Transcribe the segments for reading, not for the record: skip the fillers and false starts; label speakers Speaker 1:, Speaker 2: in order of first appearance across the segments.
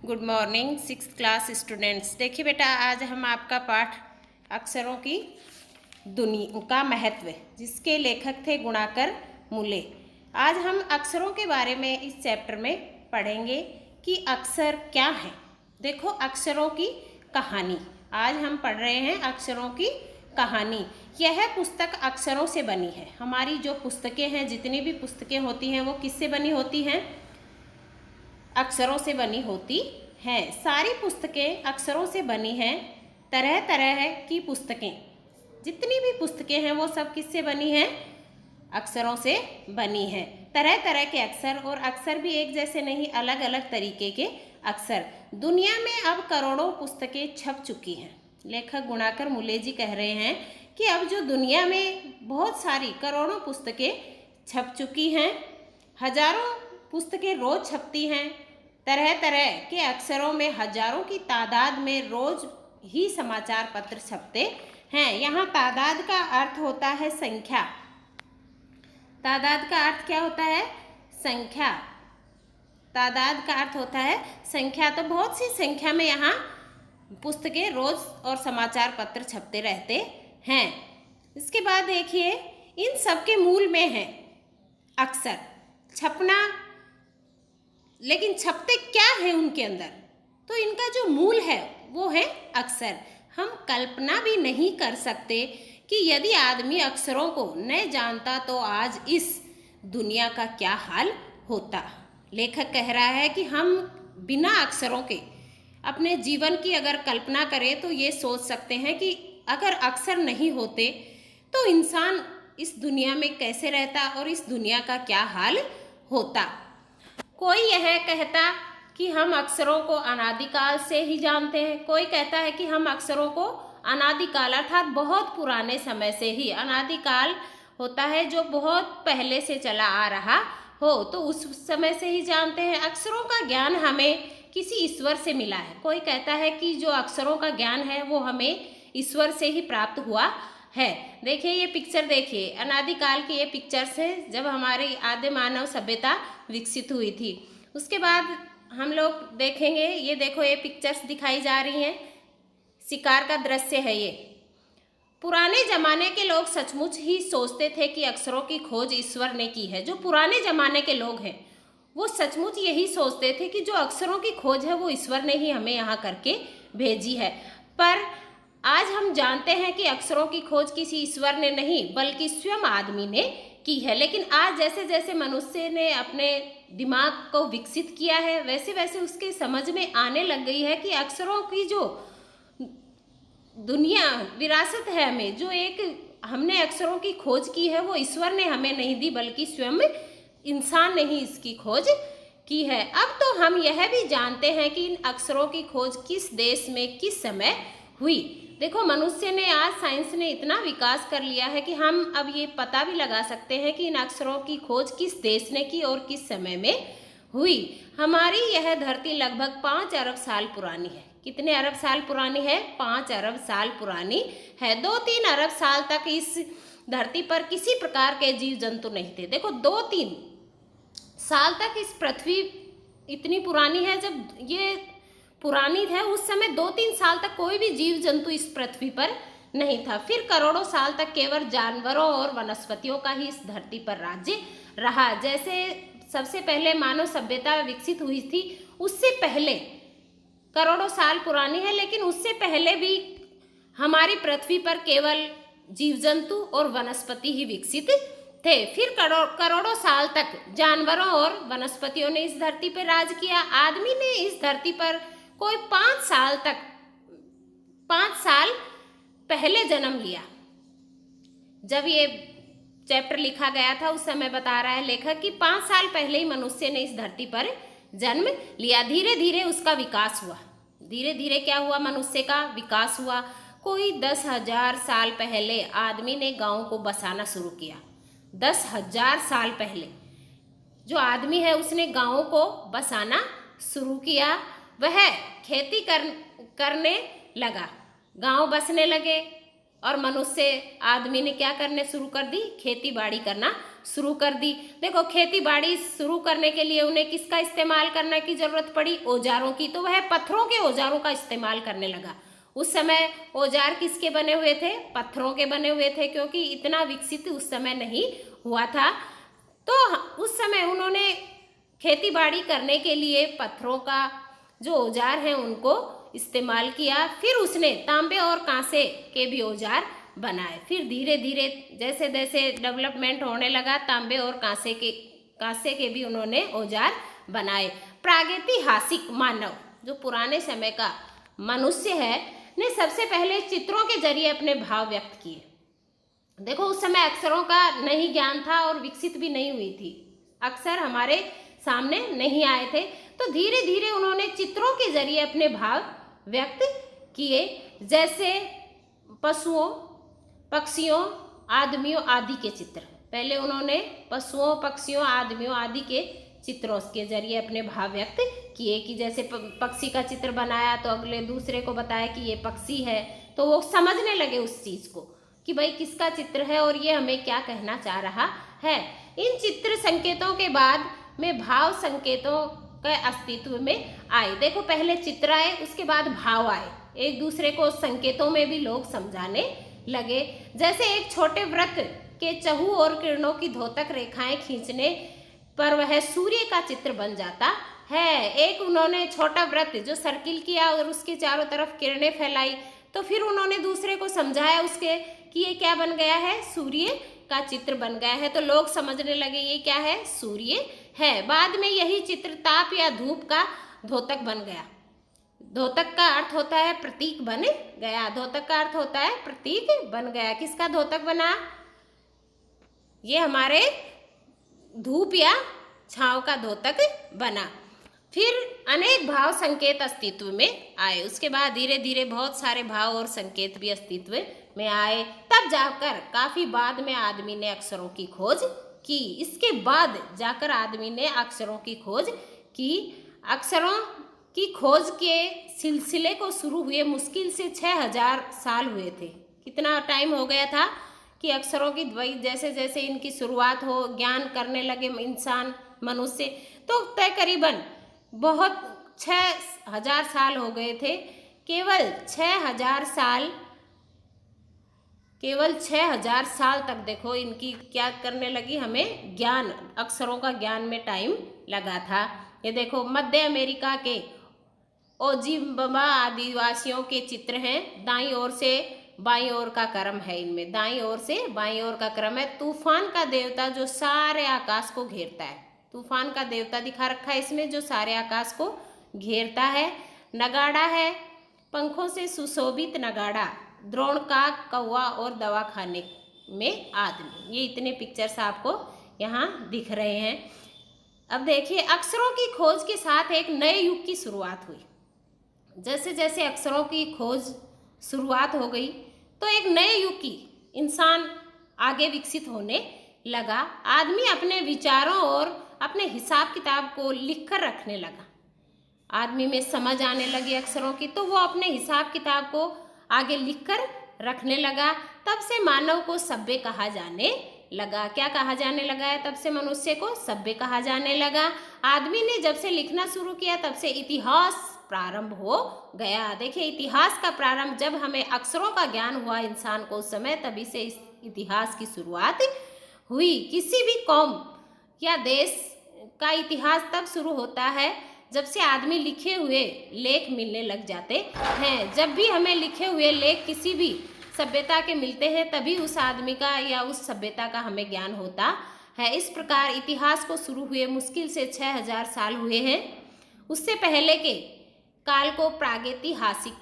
Speaker 1: Good morning six class students. देखिए बेटा, आज हम आपका पाठ अक्षरों की दुनिया का महत्व, जिसके लेखक थे गुणाकर मूले। आज हम अक्षरों के बारे में इस चैप्टर में पढ़ेंगे कि अक्षर क्या है। देखो, अक्षरों की कहानी आज हम पढ़ रहे हैं। अक्षरों की कहानी, यह पुस्तक अक्षरों से बनी है। हमारी जो पुस्तकें हैं, जितनी भी पुस्तकें होती हैं, वो किससे बनी होती हैं? अक्षरों से बनी होती हैं। सारी पुस्तकें अक्षरों से बनी हैं। तरह तरह की पुस्तकें, जितनी भी पुस्तकें हैं, वो सब किससे बनी हैं? अक्षरों से बनी हैं। तरह तरह के अक्षर, और अक्षर भी एक जैसे नहीं, अलग अलग तरीके के अक्षर। दुनिया में अब करोड़ों पुस्तकें छप चुकी हैं। लेखक गुणाकर मूले जी कह रहे हैं कि अब जो दुनिया में बहुत सारी करोड़ों पुस्तकें छप चुकी हैं, हजारों पुस्तकें रोज छपती हैं। तरह तरह के अक्षरों में हजारों की तादाद में रोज ही समाचार पत्र छपते हैं। यहाँ तादाद का अर्थ होता है संख्या। तादाद का अर्थ क्या होता है? संख्या। तादाद का अर्थ होता है संख्या। तो बहुत सी संख्या में यहाँ पुस्तकें रोज और समाचार पत्र छपते रहते हैं। इसके बाद देखिए, इन सब के मूल में है अक्षर। छपना, लेकिन छपते क्या है उनके अंदर? तो इनका जो मूल है वो है अक्षर। हम कल्पना भी नहीं कर सकते कि यदि आदमी अक्षरों को न जानता तो आज इस दुनिया का क्या हाल होता। लेखक कह रहा है कि हम बिना अक्षरों के अपने जीवन की अगर कल्पना करें तो ये सोच सकते हैं कि अगर अक्षर नहीं होते तो इंसान इस दुनिया में कैसे रहता और इस दुनिया का क्या हाल होता। कोई यह कहता कि हम अक्षरों को अनादिकाल से ही जानते हैं। कोई कहता है कि हम अक्षरों को अनादिकाल अर्थात बहुत पुराने समय से ही, अनादिकाल होता है जो बहुत पहले से चला आ रहा हो, तो उस समय से ही जानते हैं। अक्षरों का ज्ञान हमें किसी ईश्वर से मिला है। कोई कहता है कि जो अक्षरों का ज्ञान है वो हमें ईश्वर से ही प्राप्त हुआ है। देखिए, ये पिक्चर देखिए, अनादिकाल की ये पिक्चर्स है जब हमारी आद्य मानव सभ्यता विकसित हुई थी। उसके बाद हम लोग देखेंगे, ये देखो, ये पिक्चर्स दिखाई जा रही हैं। शिकार का दृश्य है ये। पुराने जमाने के लोग सचमुच ही सोचते थे कि अक्षरों की खोज ईश्वर ने की है। जो पुराने जमाने के लोग हैं वो सचमुच यही सोचते थे कि जो अक्षरों की खोज है वो ईश्वर ने ही हमें यहाँ करके भेजी है। पर आज हम जानते हैं कि अक्षरों की खोज किसी ईश्वर ने नहीं बल्कि स्वयं आदमी ने की है। लेकिन आज जैसे जैसे मनुष्य ने अपने दिमाग को विकसित किया है, वैसे वैसे उसके समझ में आने लग गई है कि अक्षरों की जो दुनिया विरासत है हमें, जो एक हमने अक्षरों की खोज की है, वो ईश्वर ने हमें नहीं दी बल्कि स्वयं इंसान ने ही इसकी खोज की है। अब तो हम यह भी जानते हैं कि इन अक्षरों की खोज किस देश में किस समय हुई। देखो, मनुष्य ने, आज साइंस ने इतना विकास कर लिया है कि हम अब ये पता भी लगा सकते हैं कि इन अक्षरों की खोज किस देश ने की और किस समय में हुई। हमारी यह धरती लगभग 5 अरब साल पुरानी है। कितने अरब साल पुरानी है? 5 अरब साल पुरानी है। 2-3 अरब साल तक इस धरती पर किसी प्रकार के जीव जंतु नहीं थे। देखो, 2-3 साल तक इस पृथ्वी इतनी पुरानी है। जब ये पुरानी है उस समय 2-3 साल तक कोई भी जीव जंतु इस पृथ्वी पर नहीं था। फिर करोड़ों साल तक केवल जानवरों और वनस्पतियों का ही इस धरती पर राज्य रहा। जैसे सबसे पहले मानव सभ्यता विकसित हुई थी, उससे पहले करोड़ों साल पुरानी है, लेकिन उससे पहले भी हमारी पृथ्वी पर केवल जीव जंतु और वनस्पति ही विकसित थे। फिर करोड़ों साल तक जानवरों और वनस्पतियों ने इस धरती पर राज किया। आदमी ने इस धरती पर कोई 5 साल पहले जन्म लिया। जब ये चैप्टर लिखा गया था उस समय बता रहा है लेखक कि 5 साल पहले ही मनुष्य ने इस धरती पर जन्म लिया। धीरे धीरे उसका विकास हुआ। धीरे धीरे क्या हुआ? मनुष्य का विकास हुआ। कोई 10,000 साल पहले आदमी ने गाँव को बसाना शुरू किया। 10,000 साल पहले जो आदमी है उसने गाँव को बसाना शुरू किया। वह खेती करने लगा, गांव बसने लगे, और मनुष्य आदमी ने क्या करने शुरू कर दी, खेती बाड़ी करना शुरू कर दी। देखो खेती बाड़ी शुरू करने के लिए उन्हें किसका इस्तेमाल करने की जरूरत पड़ी, औजारों की। तो वह पत्थरों के औजारों का इस्तेमाल करने लगा। उस समय औजार किसके बने हुए थे, पत्थरों के बने हुए थे, क्योंकि इतना विकसित उस समय नहीं हुआ था। तो उस समय उन्होंने खेती बाड़ी करने के लिए पत्थरों का जो औजार हैं उनको इस्तेमाल किया। फिर उसने तांबे और कांसे के भी औजार बनाए। फिर धीरे धीरे जैसे जैसे डेवलपमेंट होने लगा, तांबे और कांसे के भी उन्होंने औजार बनाए। प्रागैतिहासिक मानव, जो पुराने समय का मनुष्य है, ने सबसे पहले चित्रों के जरिए अपने भाव व्यक्त किए। देखो उस समय अक्षरों का नहीं ज्ञान था और विकसित भी नहीं हुई थी, अक्षर हमारे सामने नहीं आए थे। तो धीरे धीरे उन्होंने चित्रों के जरिए अपने भाव व्यक्त किए, जैसे पशुओं, पक्षियों, आदमियों आदि के चित्र। पहले उन्होंने पशुओं, पक्षियों, आदमियों आदि के चित्रों के जरिए अपने भाव व्यक्त किए कि जैसे पक्षी का चित्र बनाया तो अगले दूसरे को बताया कि ये पक्षी है, तो वो समझने लगे उस चीज को कि भाई किसका चित्र है और ये हमें क्या कहना चाह रहा है। इन चित्र संकेतों के बाद में भाव संकेतों के अस्तित्व में आए। देखो पहले चित्र आए, उसके बाद भाव आए। एक दूसरे को संकेतों में भी लोग समझाने लगे। जैसे एक छोटे वृत्त के चहु और किरणों की धोतक रेखाएं खींचने पर वह सूर्य का चित्र बन जाता है। एक उन्होंने छोटा वृत्त जो सर्किल किया और उसके चारों तरफ किरणें फैलाई, तो फिर उन्होंने दूसरे को समझाया उसके कि ये क्या बन गया है, सूर्य का चित्र बन गया है। तो लोग समझने लगे ये क्या है, सूर्य है। बाद में यही चित्र ताप या धूप का धोतक बन गया। धोतक का अर्थ होता है प्रतीक बन गया। धोतक का अर्थ होता है प्रतीक बन गया। किसका धोतक बना, ये हमारे धूप या छांव का धोतक बना। फिर अनेक भाव संकेत अस्तित्व में आए। उसके बाद धीरे धीरे बहुत सारे भाव और संकेत भी अस्तित्व में आए। तब जाकर काफी बाद में आदमी ने अक्षरों की खोज की। इसके बाद जाकर आदमी ने अक्षरों की खोज की। अक्षरों की खोज के सिलसिले को शुरू हुए मुश्किल से 6000 साल हुए थे। कितना टाइम हो गया था कि अक्षरों की जैसे जैसे इनकी शुरुआत हो, ज्ञान करने लगे इंसान, मनुष्य, तो तकरीबन बहुत 6000 साल हो गए थे। केवल 6000 साल तक देखो इनकी क्या करने लगी, हमें ज्ञान, अक्षरों का ज्ञान में टाइम लगा था। ये देखो मध्य अमेरिका के ओजिम्बा आदिवासियों के चित्र हैं। दाईं ओर से बाईं ओर का क्रम है, इनमें दाईं ओर से बाईं ओर का क्रम है। तूफान का देवता जो सारे आकाश को घेरता है, तूफान का देवता दिखा रखा है इसमें, जो सारे आकाश को घेरता है। नगाड़ा है, पंखों से सुशोभित नगाड़ा, द्रोण का कौवा और दवाखाने में आदमी। ये इतने पिक्चर्स आपको यहाँ दिख रहे हैं। अब देखिए अक्षरों की खोज के साथ एक नए युग की शुरुआत हुई। जैसे जैसे अक्षरों की खोज शुरुआत हो गई तो एक नए युग की इंसान आगे विकसित होने लगा। आदमी अपने विचारों और अपने हिसाब किताब को लिखकर रखने लगा। आदमी में समझ आने लगी अक्षरों की, तो वो अपने हिसाब किताब को आगे लिखकर रखने लगा। तब से मानव को सभ्य कहा जाने लगा। क्या कहा जाने लगा है? तब से मनुष्य को सभ्य कहा जाने लगा। आदमी ने जब से लिखना शुरू किया तब से इतिहास प्रारंभ हो गया। देखिए इतिहास का प्रारंभ, जब हमें अक्षरों का ज्ञान हुआ इंसान को उस समय, तभी से इस इतिहास की शुरुआत हुई। किसी भी कौम या देश का इतिहास तब शुरू होता है जब से आदमी लिखे हुए लेख मिलने लग जाते हैं। जब भी हमें लिखे हुए लेख किसी भी सभ्यता के मिलते हैं तभी उस आदमी का या उस सभ्यता का हमें ज्ञान होता है। इस प्रकार इतिहास को शुरू हुए मुश्किल से 6000 साल हुए हैं। उससे पहले के काल को प्रागैतिहासिक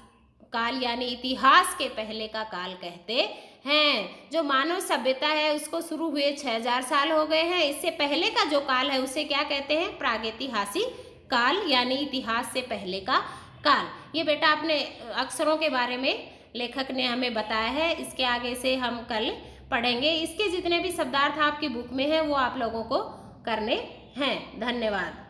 Speaker 1: काल यानी इतिहास के पहले का काल कहते हैं। जो मानव सभ्यता है उसको शुरू हुए 6000 साल हो गए हैं। इससे पहले का जो काल है उसे क्या कहते हैं? प्रागैतिहासिक काल यानी इतिहास से पहले का काल। ये बेटा अपने अक्षरों के बारे में लेखक ने हमें बताया है। इसके आगे से हम कल पढ़ेंगे। इसके जितने भी शब्दार्थ आपकी बुक में हैं वो आप लोगों को करने हैं। धन्यवाद।